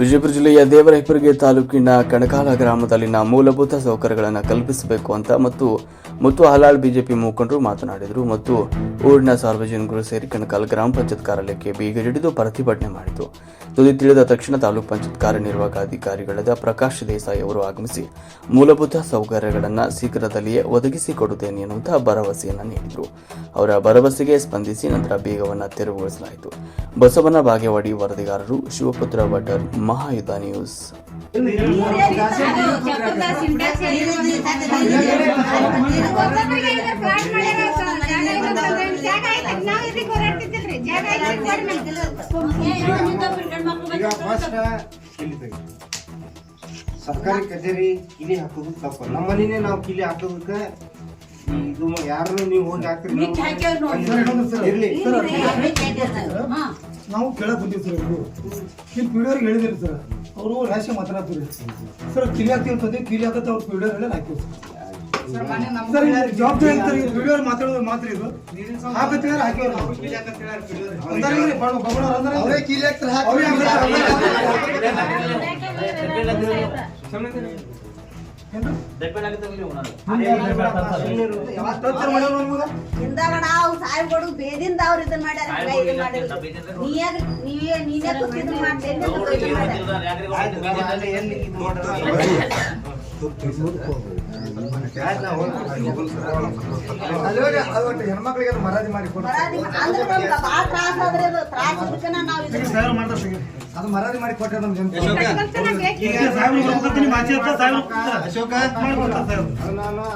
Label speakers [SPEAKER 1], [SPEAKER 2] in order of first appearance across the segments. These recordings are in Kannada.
[SPEAKER 1] ವಿಜಯಪುರ ಜಿಲ್ಲೆಯ ದೇವರಹಿಪ್ಪರಗಿ ತಾಲೂಕಿನ ಕಣಕಾಲ ಗ್ರಾಮದಲ್ಲಿನ ಮೂಲಭೂತ ಸೌಕರ್ಯಗಳನ್ನು ಕಲ್ಪಿಸಬೇಕು ಅಂತ ಮತ್ತು ಹಲಾಳ್ ಬಿಜೆಪಿ ಮುಖಂಡರು ಮಾತನಾಡಿದರು ಮತ್ತು ಊರಿನ ಸಾರ್ವಜನಿಕರು ಸೇರಿ ಕಣಕಾಲ ಗ್ರಾಮ ಪಂಚಾಯತ್ ಕಾರ್ಯಾಲಯಕ್ಕೆ ಬೀಗ ಹಿಡಿದು ಪ್ರತಿಭಟನೆ ಮಾಡಿತು. ಸುದ್ದಿ ತಿಳಿದ ತಕ್ಷಣ ತಾಲೂಕು ಪಂಚಾಯತ್ ಕಾರ್ಯನಿರ್ವಾಹಕ ಅಧಿಕಾರಿಗಳಾದ ಪ್ರಕಾಶ್ ದೇಸಾಯಿ ಅವರು ಆಗಮಿಸಿ ಮೂಲಭೂತ ಸೌಕರ್ಯಗಳನ್ನು ಶೀಘ್ರದಲ್ಲಿಯೇ ಒದಗಿಸಿಕೊಡುತ್ತೇನೆ ಎನ್ನುವಂತಹ ಭರವಸೆಯನ್ನು ನೀಡಿದರು. ಅವರ ಭರವಸೆಗೆ ಸ್ಪಂದಿಸಿ ನಂತರ ಬೀಗವನ್ನು ತೆರವುಗೊಳಿಸಲಾಯಿತು. ಬಸವನ ಬಾಗೇವಾಡಿ ವರದಿಗಾರರು ಶಿವಪುತ್ರ ಭಟ್ಟರ್, ಮಹಾಯುಧ ನ್ಯೂಸ್.
[SPEAKER 2] ಸರ್ಕಾರಿ ಕಚೇರಿ ಕಿಲಿ ಹಾಕೋದು ತಪ್ಪ. ನಮ್ಮಲ್ಲಿನೇ ನಾವು ಕಿಲಿ ಹಾಕೋದಕ್ಕೆ ಇದು ಯಾರು ನೀವು ಹೋಗಿ ಹಾಕ್ರಿ
[SPEAKER 3] ನಾವು ಕೇಳಕ್ ಬಂದಿವಿ ಸರ್. ನಿಮ್ಮ ಪೀಡಿಯೋರ್ಗೆ ಹೇಳಿದಿರಿ ಸರ್, ಅವರು ರಾಶಿ ಮಾತನಾಡ್ತೀರಿ ಸರ್. ಕಿಲಿ ಹಾಕ್ತೀವಿ ಅಂತಂದ್ರೆ ಕಿಲಿ ಹಾಕತ್ತೆ ಅವ್ರು ಪೀಡಿಯೋರ್ ಹಾಕಿವಿ ಸರ್. ಜವಾಬ್ದಾರಿ ಅಂತಾರೆ ಪೀಡಿಯೋರ್ ಮಾತಾಡೋದು ಮಾತ್ರ ಇದು ಹಾಕತ್ತಿದ್ದಾರೆ ಹಾಕಿವ್ರು ಅವರೇ ಕಿಲಿ ಹಾಕ್ತಾರೆ.
[SPEAKER 4] ನಾವು ಸಾಯ್ಗಳು ಬೇದಿಂದ ಅವ್ರು ಇದನ್ನ ಮಾಡ್ಯಾರ. ನೀನೇ ಕೂತಿದ್ದು ಮಾಡ್ತೇನೆ
[SPEAKER 3] ಹೆಣ್ಮಕ್ಳಿಗೆ ಮರಾದಿ ಮಾಡಿ ಅದು ಮರಾದಿ ಮಾಡಿ ಕೊಟ್ಟೆ ನಮ್ ಜನತೆ.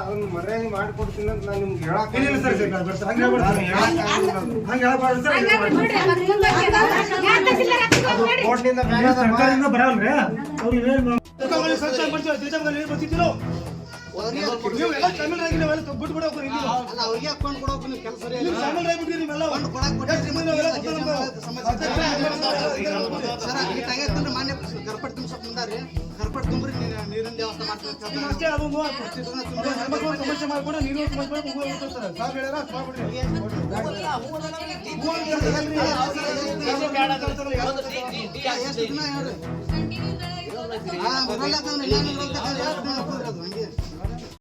[SPEAKER 2] ನಾನು ಮರ್ಯಾದೆ ಮಾಡಿಕೊಡ್ತೀನಿ ಅಂತ ನಾನು ನಿಮ್ಗೆ ಹೇಳಕ್
[SPEAKER 3] ಸರ್ಕಾರದಿಂದ ಬರಲ್ರಿ ಸಮಸ್ಯೆ ಮಾಡ್ಕೊಂಡು ನೀರು